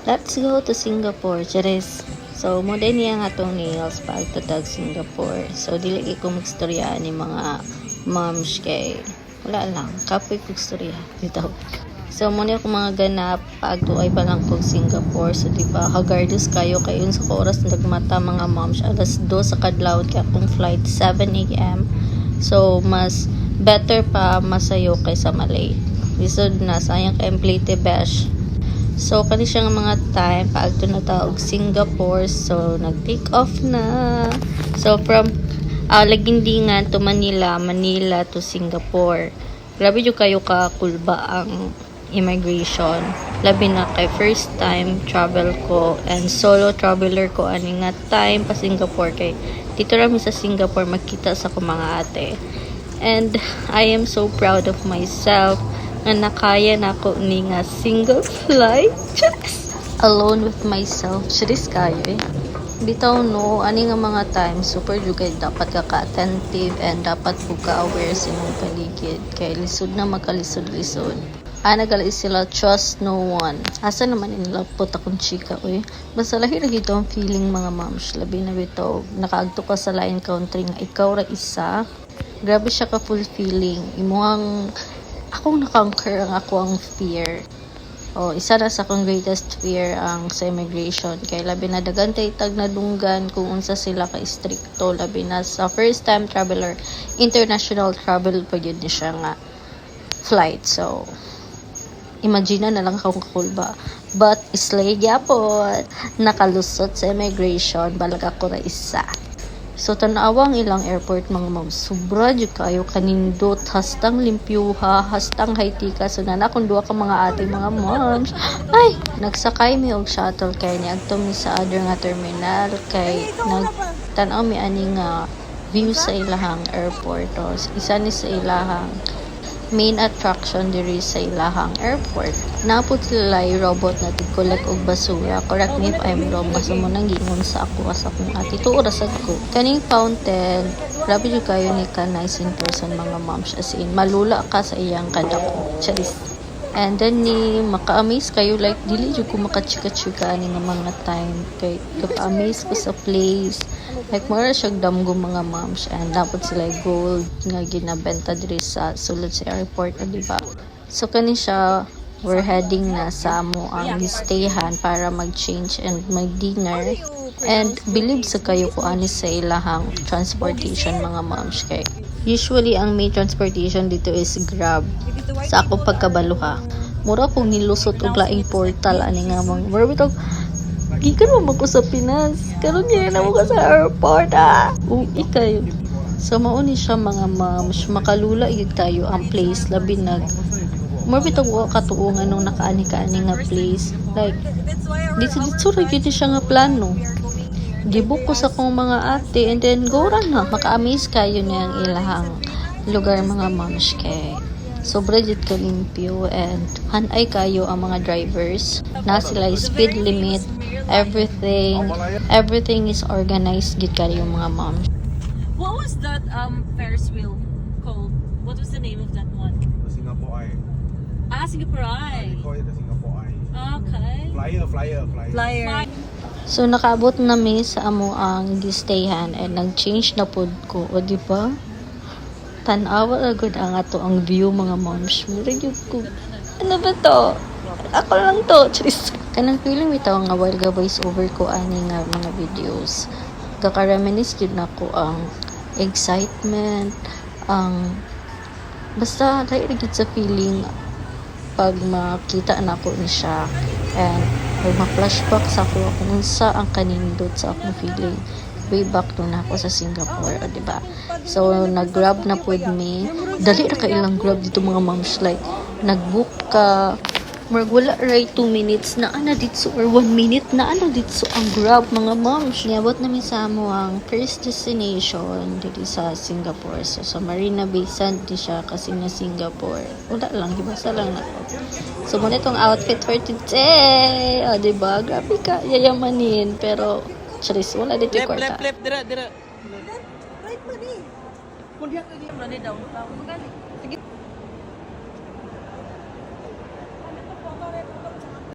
Let's go to Singapore, Charis. So, mo din niya nga itong nails pagtatag Singapore. So, dili ko magstorya ni mga moms kay wala lang, kapoy ko istorya dito. So, muna ako mga ganap pagtuay pa lang ko Singapore. So, diba, hagardos kayo kayo sa oras nagmata mga moms. Alas 2 sa kadlaw kaya akong flight 7 a.m. So, mas better pa masayo kaysa malate. Lisod na, sayang kayong plate besh. So, kani siya nga mga time, paagto na taog Singapore. So, nag-take off na. So, from Lagindingan to Manila, Manila to Singapore. Grabe yung kayo kakulba ang immigration. Labi na kay first time travel ko and solo traveler ko ani nga time pa Singapore kay dito rami sa Singapore makita sa ko mga ate. And I am so proud of myself nga nakaya na ko ni nga single flight alone with myself. Charis kayo eh. Bitaw no, ani nga mga times super jugay dapat ka-attentive and dapat po ka-aware sa imong paligid kay lisod na makalisod-lisod. Nagalis sila trust no one. Asa naman nila po akong chika oy. Basta lahi ra gito ang feeling mga moms. Labi na bitaw nakaagto ka sa lain country nga ikaw ra isa. Grabe siya ka fulfilling. Imuhang akong nakonquer ang ako ang fear. Isa na sa akong greatest fear ang sa immigration. Kay labi na dagantay tag na dunggan kung unsa sila ka istrikto. Labi na sa first time traveler, international travel pa yun siya nga flight. So, imagine na lang akong kakulba. But, islay gyapon. Nakalusot sa immigration. Balag ako na isa. So, tanawang ilang airport mga ma'am. Sobra dyan kayo kanindot. Hastang limpyuha. Hastang haitika. So, nanakong duwa ka mga ate mga moms. Ay! Nagsakay mi og shuttle kay ni agto mi sa other nga terminal. Kay nagtanaw mi ani nga view sa ilahang airport. Isa ni sa ilahang main attraction diri sa ilahang airport. Napot sila robot na tig-collect og basura. Correct me if I'm wrong. Basta mo nang gingon sa ako as akong ati. Tuoras ko. Kaning fountain, grabe yung kayo ni ka nice in person mga moms. As in, malula ka sa iyang kadako. Charis. And then ni maka-amaze kayo like dili jud ko makachika-chika ani nga mga time kay ka-amaze ko sa place. Like mura siya damgo mga moms and dapat sila gold nga ginabenta diri sa sulod sa airport di ba. So kani siya we're heading na sa amo ang stayhan para mag-change and mag-dinner. And believe sa kayo ko ani sa ilahang transportation mga moms kay usually ang main transportation dito is Grab. Sa ako pagkabaluha. Mura kong nilusot og laing portal ani nga mga mura gikan mo ko sa Pinas. Karon niya na mo ka sa airport kayo. So mauni siya mga moms makalula gyud tayo ang place labi nag more bitog wa katuong anong nakaani-kaani nga place. Like dito ra gyud siya nga plano. Gibuk ko sa kong mga ate and then go ra na. Maka-amaze kayo niya ang ilahang lugar mga moms kay sobra jud ka limpyo and hanay kayo ang mga drivers. Na sila speed limit, everything is organized gid kayo mga moms. What was that Ferris wheel called? What was the name of that one? The Singapore Eye. Singapore Eye. They call it the Singapore Eye. Okay. Flyer. So nakaabot na mi sa amo ang stayhan and nag-change na pod ko. O di ba? Tan-awa agad ang ato ang view mga moms. Mura gyud ko. Ano ba to? Ako lang to. Charis. Kanang feeling bitaw nga while ga voice over ko ani nga mga videos. Kakareminis gyud nako ang excitement, ang basta dahil gyud sa feeling pag makita na ko ni siya and pag ma-flashback sa ako kung unsa ang kanindot sa akong feeling way back to na ako sa Singapore, o diba? So, nag-grab na pod me. Dali na kailang grab dito mga moms. Like, nag-book ka. Wala right 2 minutes na ana dito or 1 minute na ana dito ang grab mga moms. Niabot namin sa amo ang first destination dito sa Singapore. So, sa Marina Bay Sands di siya kasi na Singapore. Wala lang, gibasa lang na ako. So, muna itong outfit for today. O, diba? Grabe ka, yayamanin. Pero, charis, wala dito yung kwarta. Dira. Right money. Kung diya ka money daw.